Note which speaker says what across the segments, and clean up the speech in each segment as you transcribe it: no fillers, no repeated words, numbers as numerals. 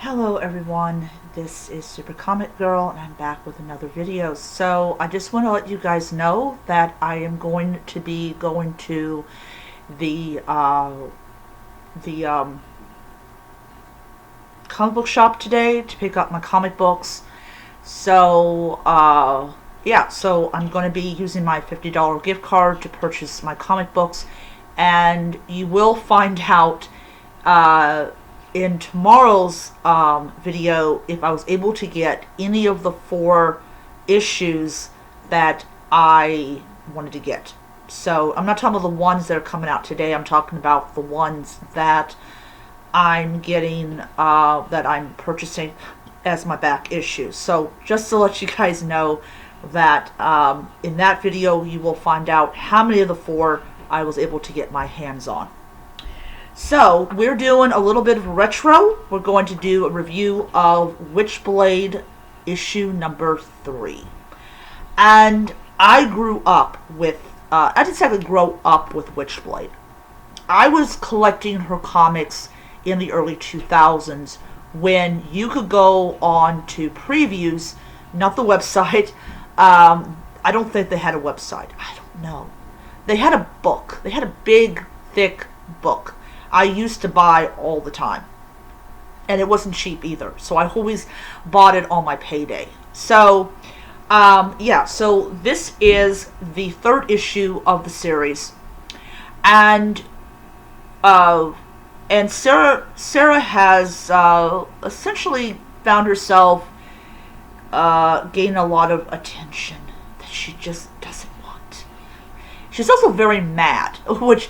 Speaker 1: Hello everyone, this is Super Comic Girl and I'm back with another video. So I just want to let you guys know that I am going to be going to the comic book shop today to pick up my comic books. So yeah, so I'm going to be using my $50 gift card to purchase my comic books, and you will find out in tomorrow's video if I was able to get any of the 4 issues that I wanted to get. So I'm not talking about the ones that are coming out today. I'm talking about the ones that I'm getting, that I'm purchasing as my back issues. So just to let you guys know that in that video you will find out how many of the 4 I was able to get my hands on. So, we're doing a little bit of retro. We're going to do a review of Witchblade issue number 3. And I grew up with, I didn't exactly grow up with Witchblade. I was collecting her comics in the early 2000s when you could go on to previews, not the website. I don't think they had a website. I don't know. They had a book. They had a big, thick book. I used to buy all the time, and it wasn't cheap either, so I always bought it on my payday. So yeah, so this is the 3rd issue of the series, and Sarah has essentially found herself gaining a lot of attention that she just doesn't want. She's also very mad, which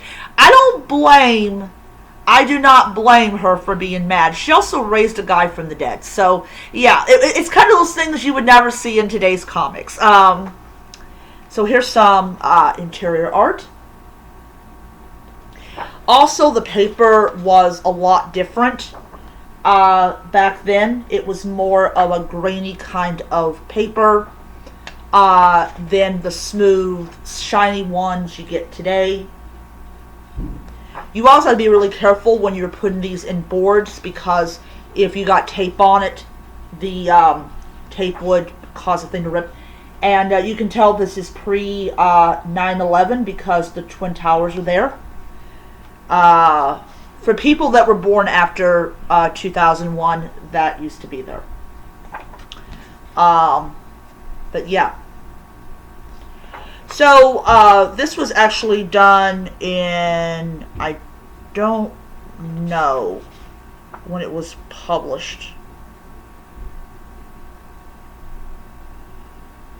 Speaker 1: I do not blame her for being mad. She also raised a guy from the dead. So, yeah, it's kind of those things you would never see in today's comics. So here's some interior art. Also, the paper was a lot different back then. It was more of a grainy kind of paper than the smooth, shiny ones you get today. You also have to be really careful when you're putting these in boards, because if you got tape on it, the tape would cause the thing to rip. And you can tell this is pre 9/11 because the Twin Towers are there. For people that were born after 2001, that used to be there. But yeah. So, this was actually done in, I don't know when it was published.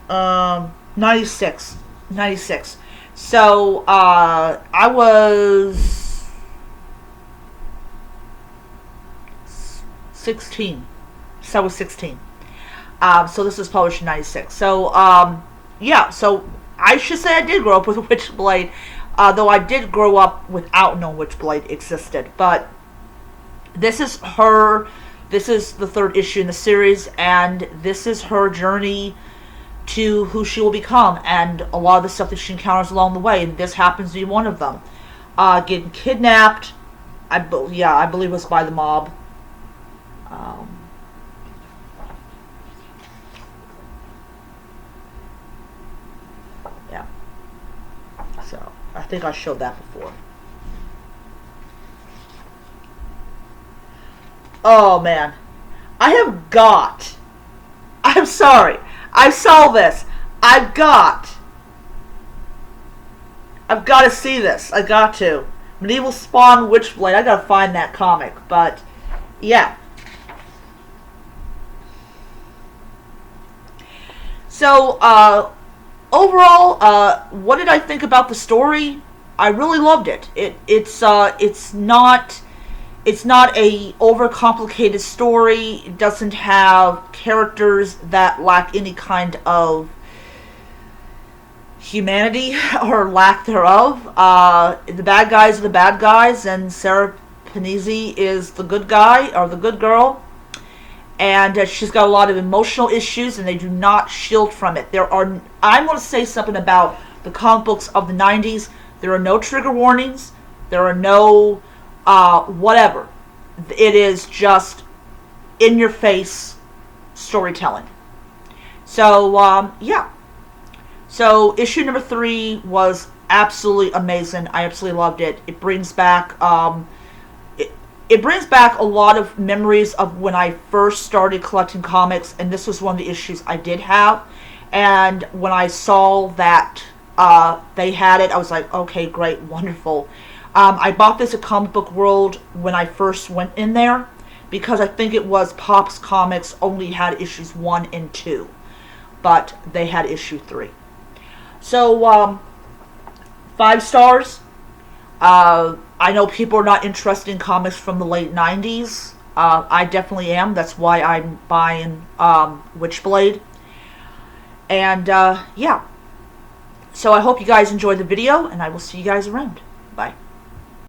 Speaker 1: 96. So, I was 16. So I was 16. So this was published in 96. So, yeah, so I should say I did grow up with Witchblade, though I did grow up without knowing Witchblade existed. But this is the 3rd issue in the series, and this is her journey to who she will become, and a lot of the stuff that she encounters along the way, and this happens to be one of them. Getting kidnapped, I believe it was by the mob. Yeah. So, I think I showed that before. Oh, man. I'm sorry. I saw this. I've got to see this. I got to. Medieval Spawn Witchblade. I gotta find that comic. But, yeah. So, overall, what did I think about the story? I really loved it. It's not a overcomplicated story. It doesn't have characters that lack any kind of humanity or lack thereof. The bad guys are the bad guys, and Sarah Panizzi is the good guy or the good girl. And she's got a lot of emotional issues, and they do not shield from it. I'm going to say something about the comic books of the 90s. There are no trigger warnings. There are no whatever. It in-your-face storytelling. So, yeah. So, issue number 3 was absolutely amazing. I absolutely loved it. It brings back, it brings back a lot of memories of when I first started collecting comics, and this was one of the issues I did have. And when I saw that they had it, I was like, okay, great, wonderful. I bought this at Comic Book World when I first went in there, because I think it was Pop's Comics only had issues 1 and 2, but they had issue 3. So, 5 stars. I know people are not interested in comics from the late 90s. I definitely am. That's why I'm buying Witchblade. And, yeah. So I hope you guys enjoyed the video, and I will see you guys around.